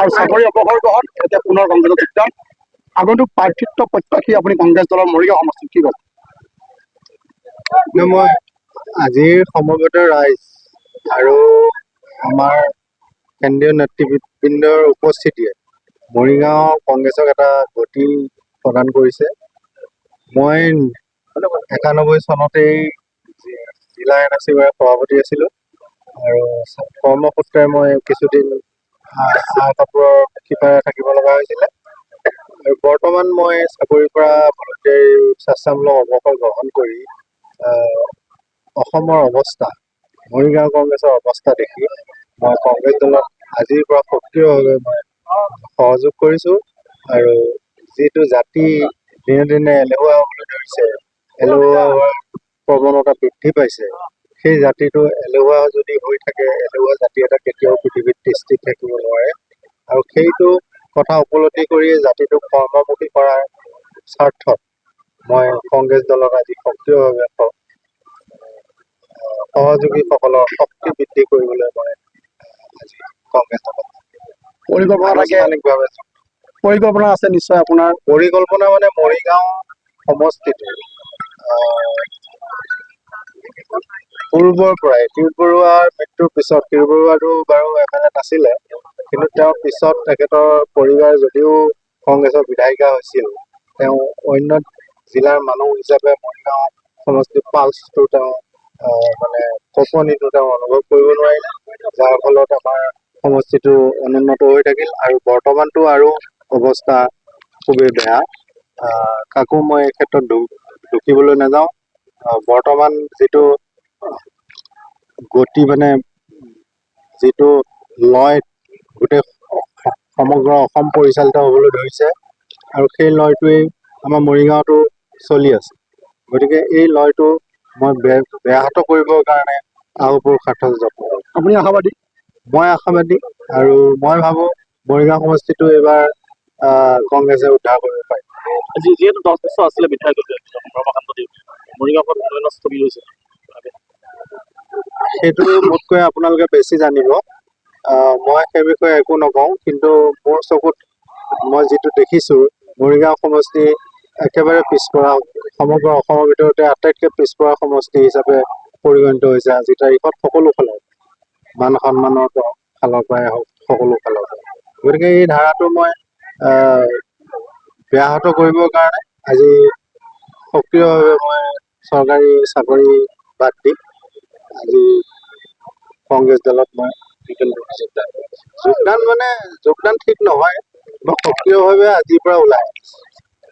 আৰু চাকৰি অৱসৰ গ্ৰহণ এতিয়া পুনৰ কংগ্ৰেছত যোগদান আগন্তুক প্ৰাৰ্থিত্ব প্ৰত্যাশী আপুনি কংগ্ৰেছ দলৰ মৰিগাঁও সমষ্টিত কি ক'ব? মই আজিৰ সমবেত ৰাইজ আৰু আমাৰ কেন্দ্ৰীয় নেতৃবৃন্দৰ উপস্থিতিয়ে মৰিগাঁও কংগ্ৰেছক এটা গতি প্ৰদান কৰিছে। মই 91 চনতেই জিলা এনআৰচিৰ সভাপতি আছিলোঁ আৰু কৰ্মসূত্ৰে মই কিছুদিন কাপোৰৰ সিপাৰে থাকিব লগা হৈছিলে আৰু বৰ্তমান মই চাকৰিৰ পৰা ভলণ্টিয়াৰী স্বেচ্ছামূলক অৱসৰ গ্ৰহণ কৰি অসমৰ অৱস্থা, মৰিগাঁও কংগ্ৰেছৰ অৱস্থা দেখি মই কংগ্ৰেছ দলক আজিৰ পৰা সক্ৰিয়ভাৱে মই সহযোগ কৰিছোঁ আৰু যিটো জাতি দিনে দিনে এলেহুৱা হ'বলৈ ধৰিছে, এলেহুৱা হোৱাৰ প্ৰৱণতা বৃদ্ধি পাইছে, সেই জাতিটো এলেহুৱা যদি হৈ থাকে, এলেহুৱা জাতি এটা কেতিয়াও পৃথিৱীত তিষ্ঠিত থাকিব নোৱাৰে আৰু সেইটো কথা উপলব্ধি কৰিয়ে জাতিটোক কৰ্মমুখী কৰাৰ স্বাৰ্থত মই কংগ্ৰেছ দলক আজি সক্ৰিয়ভাৱে সহযোগীসকলৰ শক্তি বৃদ্ধি কৰিবলৈ মই আজি কংগ্ৰেছ দলক পৰিকল্পনা আছে নিশ্চয় আপোনাৰ? পৰিকল্পনা মানে মৰিগাঁও সমষ্টিটো পূৰ্বৰ পৰাই তিৰ বৰুৱাৰ মৃত্যুৰ পিছত, তিৰ বৰুৱাটো বাৰু এমএলএ নাছিলে, কিন্তু তেওঁৰ পিছত তেখেতৰ পৰিবাৰ যদিও কংগ্ৰেছৰ বিধায়িকা হৈছিল, তেওঁ অন্য জিলাৰ মানুহ হিচাপে মৰিগাঁও সমষ্টিৰ পালচটো তেওঁ মানে কঁপনিটো তেওঁ অনুভৱ কৰিব নোৱাৰিলে, যাৰ ফলত আমাৰ সমষ্টিটো অনুন্নত হৈ থাকিল আৰু বৰ্তমানটো আৰু অৱস্থা খুবেই বেয়া। কাকো মই এই ক্ষেত্ৰত দুখিবলৈ নাযাওঁ। বৰ্তমান যিটো গতি মানে যিটো লয় গোটেই সমগ্ৰ অসম পৰিচালিত হ'বলৈ ধৰিছে আৰু সেই লয়টোৱেই আমাৰ মৰিগাঁৱতো চলি আছে। গতিকে এই লয়টো মই ব্যাহত কৰিবৰ কাৰণে আহুপুৰুষাৰ্থ যত্ন কৰোঁ। আপুনি আশাবাদী? মই আশাবাদী আৰু মই ভাবোঁ মৰিগাঁও সমষ্টিটো এইবাৰ কংগ্ৰেছে উদ্ধাৰ কৰিব পাৰে। যিহেতু 10 বছৰ আছিলে বিধায়ক মৰিগাঁওখন উন্নয়নস্থলী হৈছে, সেইটো মোতকৈ আপোনালোকে বেছি জানিব। মই সেই বিষয়ে একো নকওঁ, কিন্তু মোৰ চকুত মই যিটো দেখিছোঁ, মৰিগাঁও সমষ্টি একেবাৰে পিছপৰা, সমগ্ৰ অসমৰ ভিতৰতে আটাইতকৈ পিছপৰা সমষ্টি হিচাপে পৰিগণিত হৈছে আজিৰ তাৰিখত সকলো ফালৰ, মান সন্মানৰ ফালৰ পৰাই হওক, সকলো ফালৰ পৰা। গতিকে এই ধাৰাটো মই ব্যাহত কৰিবৰ কাৰণে আজি সক্ৰিয়ভাৱে মই চৰকাৰী চাকৰি বাদ দি আজি কংগ্ৰেছ দলত মই যোগদান মানে যোগদান ঠিক নহয়, মই সক্ৰিয়ভাৱে আজিৰ পৰা ওলাই আহিছোঁ।